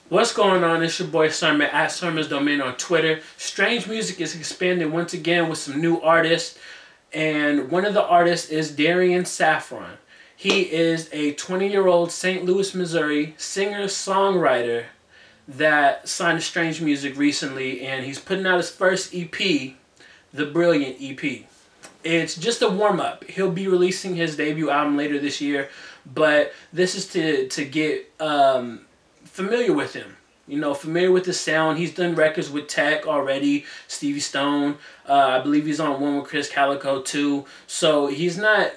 What's going on? It's your boy Sermon at Sermon's Domain on Twitter. Strange Music is expanding once again with some new artists, and one of the artists is Darrein Safron. He is a 20-year-old St. Louis, Missouri singer-songwriter that signed to Strange Music recently, and he's putting out his first EP, the Brilliant EP. It's just a warm-up. He'll be releasing his debut album later this year, but this is to get familiar with him. You know, familiar with his sound. He's done records with Tech already, Stevie Stone. I believe he's on one with Chris Calico too. So he's not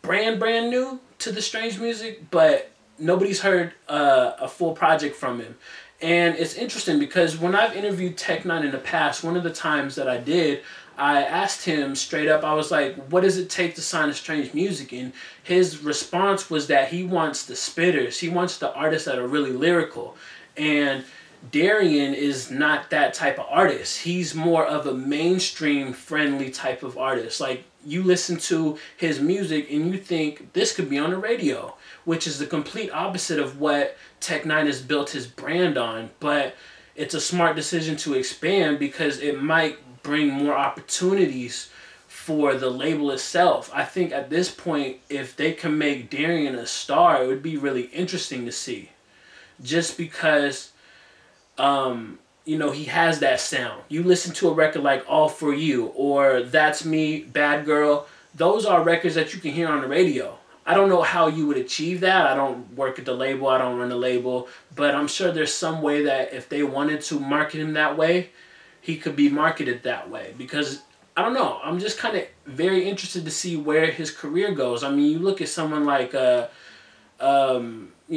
brand new to the Strange Music, but nobody's heard a full project from him. And it's interesting because when I've interviewed Tech Nine in the past, one of the times that I did, I asked him straight up, I was like, what does it take to sign to Strange Music? And his response was that he wants the spitters. He wants the artists that are really lyrical. And Darrein is not that type of artist. He's more of a mainstream friendly type of artist. Like, you listen to his music and you think this could be on the radio, which is the complete opposite of what Tech Nine has built his brand on. But it's a smart decision to expand because it might bring more opportunities for the label itself. I think at this point, if they can make Darrein a star, it would be really interesting to see. Just because, you know, he has that sound. You listen to a record like All For You or That's Me, Bad Girl. Those are records that you can hear on the radio. I don't know how you would achieve that. I don't work at the label. I don't run the label. But I'm sure there's some way that if they wanted to market him that way, he could be marketed that way. Because, I don't know, I'm just kind of very interested to see where his career goes. I mean, you look at someone like, you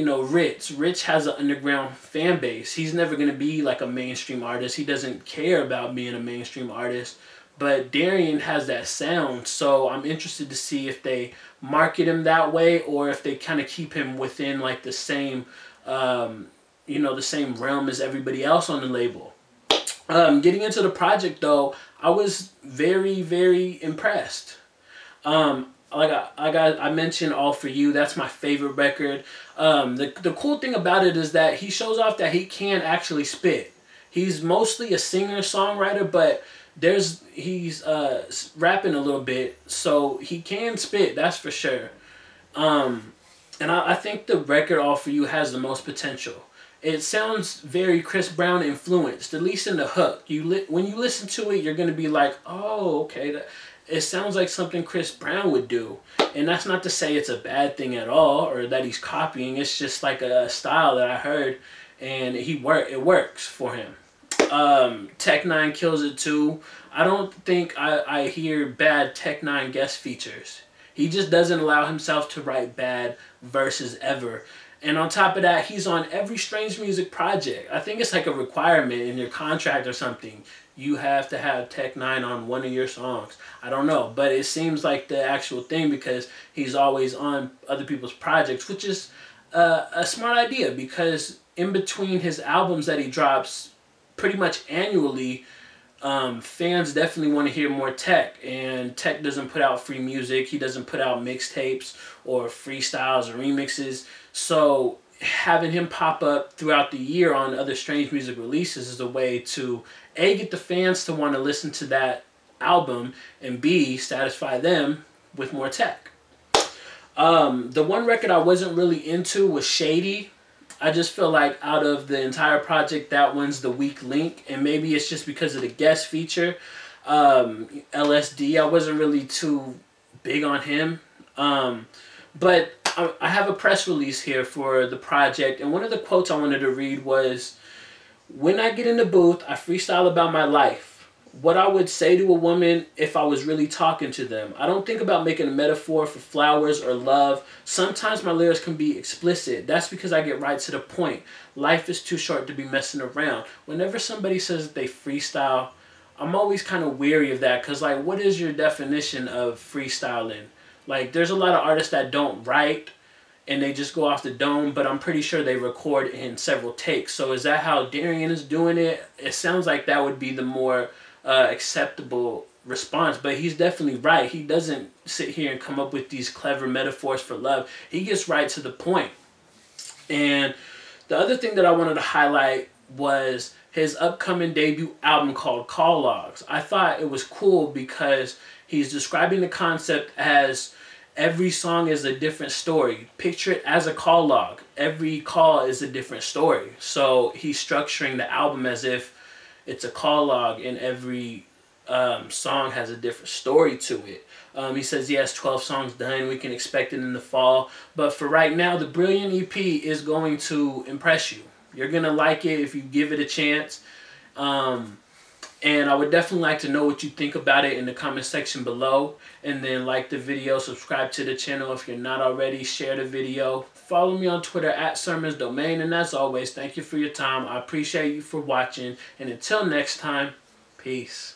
know, Rich. Rich has an underground fan base. He's never going to be like a mainstream artist. He doesn't care about being a mainstream artist. But Darrein has that sound, so I'm interested to see if they market him that way or if they kind of keep him within like the same, you know, the same realm as everybody else on the label. Getting into the project though, I was very impressed. I mentioned All For You, that's my favorite record. The cool thing about it is that he shows off that he can actually spit. He's mostly a singer-songwriter, but he's rapping a little bit, so he can spit, that's for sure. And I think the record All For You has the most potential. It sounds very Chris Brown influenced, at least in the hook. When you listen to it, you're going to be like, oh, okay, it sounds like something Chris Brown would do. And that's not to say it's a bad thing at all or that he's copying. It's just like a style that I heard, and it works for him. Tech Nine kills it too. I don't think I hear bad Tech Nine guest features. He just doesn't allow himself to write bad verses ever. And on top of that, he's on every Strange Music project. I think it's like a requirement in your contract or something. You have to have Tech Nine on one of your songs. I don't know, but it seems like the actual thing because he's always on other people's projects, which is a smart idea because in between his albums that he drops pretty much annually, fans definitely want to hear more Tech, and Tech doesn't put out free music. He doesn't put out mixtapes or freestyles or remixes. So having him pop up throughout the year on other Strange Music releases is a way to A, get the fans to want to listen to that album, and B, satisfy them with more Tech. The one record I wasn't really into was Shady. I just feel like out of the entire project, that one's the weak link, and maybe it's just because of the guest feature. LSD, I wasn't really too big on him. But I have a press release here for the project, and one of the quotes I wanted to read was, "When I get in the booth, I freestyle about my life. What I would say to a woman if I was really talking to them. I don't think about making a metaphor for flowers or love. Sometimes my lyrics can be explicit. That's because I get right to the point. Life is too short to be messing around." Whenever somebody says that they freestyle, I'm always kind of weary of that because, like, what is your definition of freestyling? Like, there's a lot of artists that don't write and they just go off the dome, but I'm pretty sure they record in several takes. So is that how Darrein is doing it? It sounds like that would be the more acceptable response, but he's definitely right. He doesn't sit here and come up with these clever metaphors for love. He gets right to the point. And The other thing that I wanted to highlight was his upcoming debut album called Call Logs. I thought it was cool because he's describing the concept as every song is a different story. Picture it as a call log. Every call is a different story. So he's structuring the album as if it's a call log and every song has a different story to it. He says he has 12 songs done. We can expect it in the fall. But for right now, the Brilliant EP is going to impress you. You're going to like it if you give it a chance. And I would definitely like to know what you think about it in the comment section below. And then like the video, subscribe to the channel if you're not already, share the video. Follow me on Twitter at @SermonsDomain. And as always, thank you for your time. I appreciate you for watching. And until next time, peace.